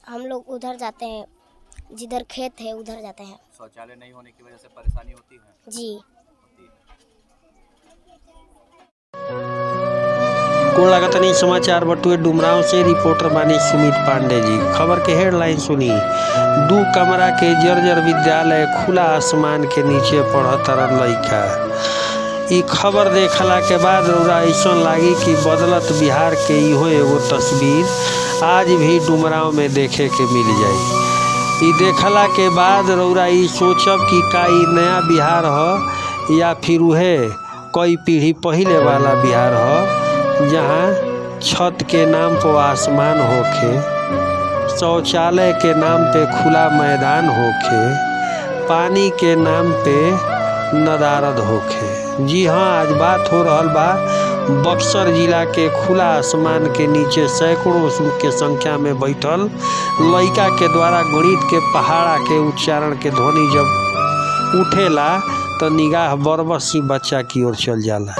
हम लोग उधर जाते हैं, जिधर खेत है उधर जाते हैं। शौचालय नहीं होने की वजह से परेशानी होती है? जी। होती है। गोड़ लागतनी समाचार बटुए डुमरांव से रिपोर्टर बानी सुमित पांडे जी। खबर के हेडलाइन सुनी। 2 कमरा के जर्जर विद्यालय खुला आसमान के नीचे पढ़तरन लइका। ई खबर देखला के बाद रउरा ऐसन लागी कि बदलत बिहार के इहो एगो तस्वीर आज भी डुमरांव में देखे के मिल जाई। ई देखला के बाद रउरा ई सोचब कि का ई नया बिहार ह या फिर उहे कई पीढ़ी पहिले वाला बिहार ह जहाँ छत के नाम पर आसमान होखे, शौचालय के नाम पे खुला मैदान होखे, पानी के नाम पे नदारद होखे। जी हाँ, आज बात हो रहल बा बक्सर जिला के खुला आसमान के नीचे सैकड़ों के संख्या में बैठल लइका के द्वारा गणित के पहाड़ा के उच्चारण के ध्वनि जब उठेला तो निगाह बरबसी बच्चा की ओर चल जाला।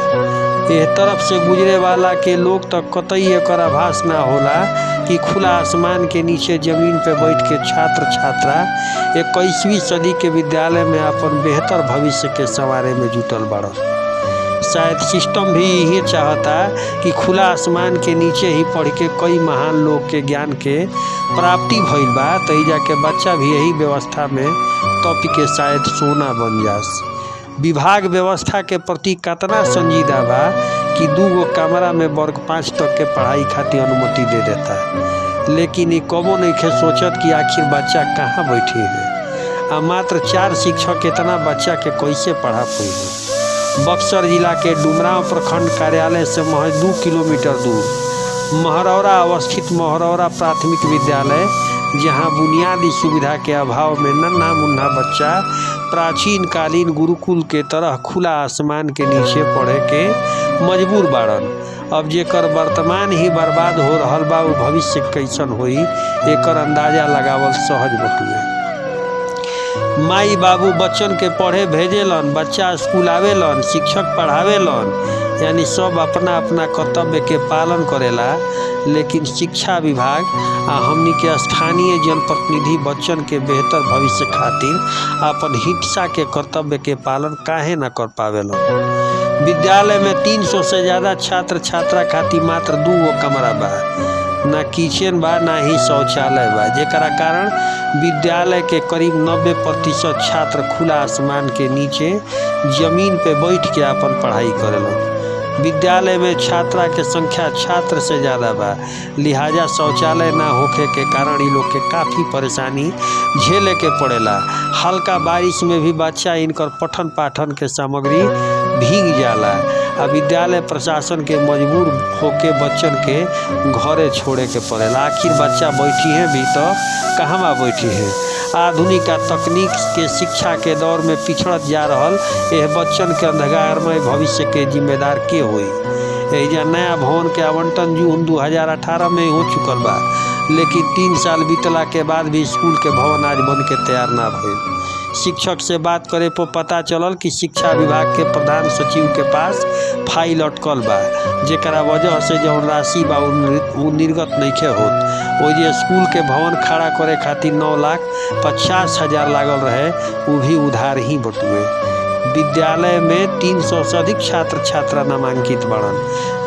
एह तरफ से गुजरे वाला के लोग तक कतई एकर आभास ना होला कि खुला आसमान के नीचे जमीन पे बैठ के छात्र छात्रा 21वीं सदी के विद्यालय में अपन बेहतर भविष्य के संवारे में जुटल बाड़न। शायद सिस्टम भी यही चाहता कि खुला आसमान के नीचे ही पढ़ के कई महान लोग के ज्ञान के प्राप्ति भइल बा, तई जाके बच्चा भी यही व्यवस्था में तप के शायद सोना बन जास। विभाग व्यवस्था के प्रति कतना संजीदा बा कि 2 कमरा में वर्ग 5 तक के पढ़ाई खातिर अनुमति दे देता है, लेकिन ये कबो नहीं खे सोचत कि आखिर बच्चा कहाँ बैठे हैं आ मात्र 4 शिक्षक इतना बच्चा के कैसे पढ़ा पाई है। बक्सर जिला के डुमरांव प्रखंड कार्यालय से महज 2 किलोमीटर दूर महरौरा अवस्थित महरौरा प्राथमिक विद्यालय, जहां बुनियादी सुविधा के अभाव में नन्हा मुन्ना बच्चा प्राचीन कालीन गुरुकुल के तरह खुला आसमान के नीचे पढ़े के मजबूर बाड़न। अब जेकर वर्तमान ही बर्बाद हो रहल बा, वो भविष्य कैसन होई एकर अंदाजा लगावल सहज बटुए। माई बाबू बच्चन के पढ़े भेजेलन, बच्चा स्कूल आवेलन, शिक्षक पढ़ावेलन, यानी सब अपना अपना कर्तव्य के पालन करेला, लेकिन शिक्षा विभाग आ हमनी के स्थानीय जनप्रतिनिधि बच्चन के बेहतर भविष्य खातिर अपन हिस्सा के कर्तव्य के पालन काहे न कर पावेलन। विद्यालय में 300 से ज़्यादा छात्र छात्रा खातिर मात्र 2 कमरा बा, ना किचन बा ना ही शौचालय बा, जेकरा कारण विद्यालय के करीब 90% छात्र खुला आसमान के नीचे जमीन पे बैठ के अपन पढ़ाई करेलन। विद्यालय में छात्रा के संख्या छात्र से ज़्यादा बा, लिहाजा शौचालय ना होखे के कारण इ लोग के काफ़ी परेशानी झेले के पड़ेला। हल्का बारिश में भी बच्चा इनकर पठन पाठन के सामग्री भीग जाला आ विद्यालय प्रशासन के मजबूर होके बच्चन के घरे छोड़े के पड़ेला। आखिर बच्चा बैठी है भी तो कहवा बैठी है। आधुनिक तकनीक के शिक्षा के दौर में पिछड़त जा रहल यह बच्चन के अंधकारमय भविष्य के जिम्मेदार के होई। एहिजा नया भवन के आवंटन जून 2018 में हो चुकल बा, लेकिन 3 साल बीतला के बाद भी स्कूल के भवन आज बन के तैयार ना भइल। शिक्षक से बात करे पर पता चलल कि शिक्षा विभाग के प्रधान सचिव के पास फाइल अटकल बा, जेकरा वजह से जौन राशि बा उ निर्गत नइखे होत। ओजे स्कूल के भवन खड़ा करे खातिर 9,50,000 लागल रहे, वो भी उधार ही बटुए। विद्यालय में 300 से अधिक छात्र छात्रा नामांकित बाड़न,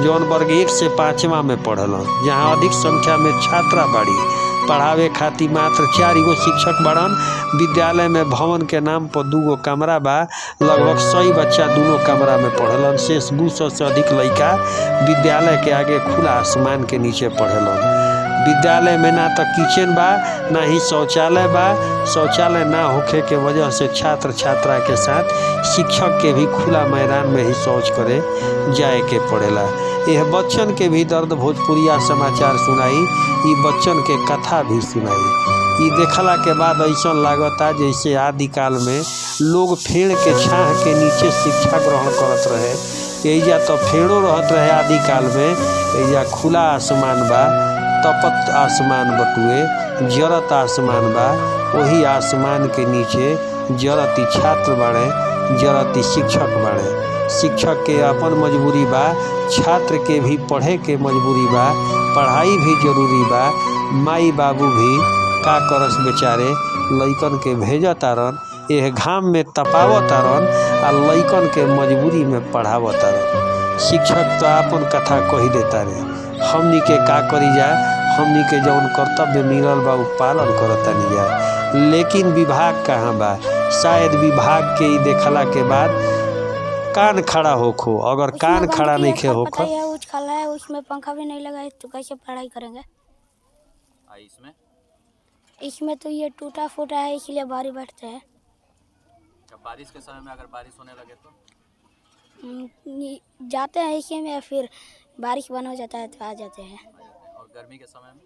जौन वर्ग 1 से 5वां में पढ़लन, जहां अधिक संख्या में छात्रा बाड़ी। पढ़ावे खातिर मात्र 4 शिक्षक बाड़न। विद्यालय में भवन के नाम पर 2 कमरा बा, लगभग 100 बच्चा 2 कमरा में पढ़लन। शेष 200 से अधिक लइका विद्यालय के आगे खुला आसमान के नीचे पढ़लन। विद्यालय में ना तो किचन बा ना ही शौचालय बा। शौचालय ना होखे के वजह से छात्र छात्रा के साथ शिक्षक के भी खुला मैदान में ही शौच करे जाए के पड़ेला। यह बच्चन के भी दर्द भोजपुरिया समाचार सुनाई, ई बच्चन के कथा भी सुनाई। ई देखला के बाद ऐसा लागता जैसे आदिकाल में लोग फेड़ के छाह के नीचे शिक्षा ग्रहण करत रहे। एहिजा तो फेड़ो रहत रहे आदिकाल में, एहिजा खुला आसमान बा, तपत आसमान बटुए, जरत आसमान बा। वही आसमान के नीचे जरती छात्र बाड़े, जरती शिक्षक बाड़े। शिक्षक के अपन मजबूरी बा, छात्र के भी पढ़े के मजबूरी बा, पढ़ाई भी जरूरी बा। माई बाबू भी का करस बेचारे, लइकन के भेजतारन, एह घाम में तपावतारन आ लइकन के मजबूरी में पढ़ावतारन। शिक्षक तो आपन कथा कही देता रे, हमनी के का करी जा, हमनी के जौन कर्तव्य मिलल बा उ पालन करतानी जा, लेकिन विभाग कहाँ बा। शायद विभाग के ही देखला के बाद कान खड़ा होखो, अगर कान खड़ा नहीं खे होखो। उछल है, उसमें पंखा भी नहीं लगा है तो कैसे पढ़ाई करेंगे। इसमें तो ये टूटा फूटा है इसलिए बारी बैठते हैं। जब बारिश के समय में अगर बारिश होने लगे तो जाते हैं इसी में, फिर बारिश बंद हो जाता है तो आ जाते हैं। और गर्मी के समय में?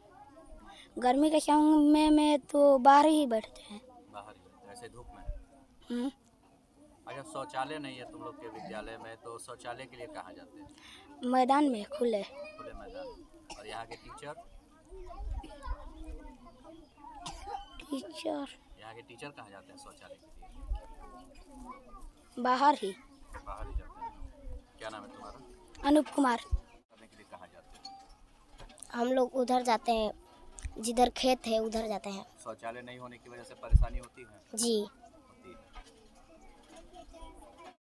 गर्मी के समय में तो बाहर ही बैठते हैं, बाहर ही, ऐसे धूप में। अगर शौचालय नहीं है तुम लोग के विद्यालय में तो शौचालय के लिए कहाँ जाते हैं? मैदान में, खुले मैदान। और यहाँ के टीचर यहाँ के टीचर कहाँ जाते हैं शौचालय के लिए? बाहर ही जाते हैं। क्या नाम है तुम्हारा? अनूप कुमार। करने के लिए कहाँ जाते हैं? हम लोग उधर जाते हैं, जिधर खेत है उधर जाते हैं। शौचालय नहीं होने की वजह से परेशानी होती है? जी।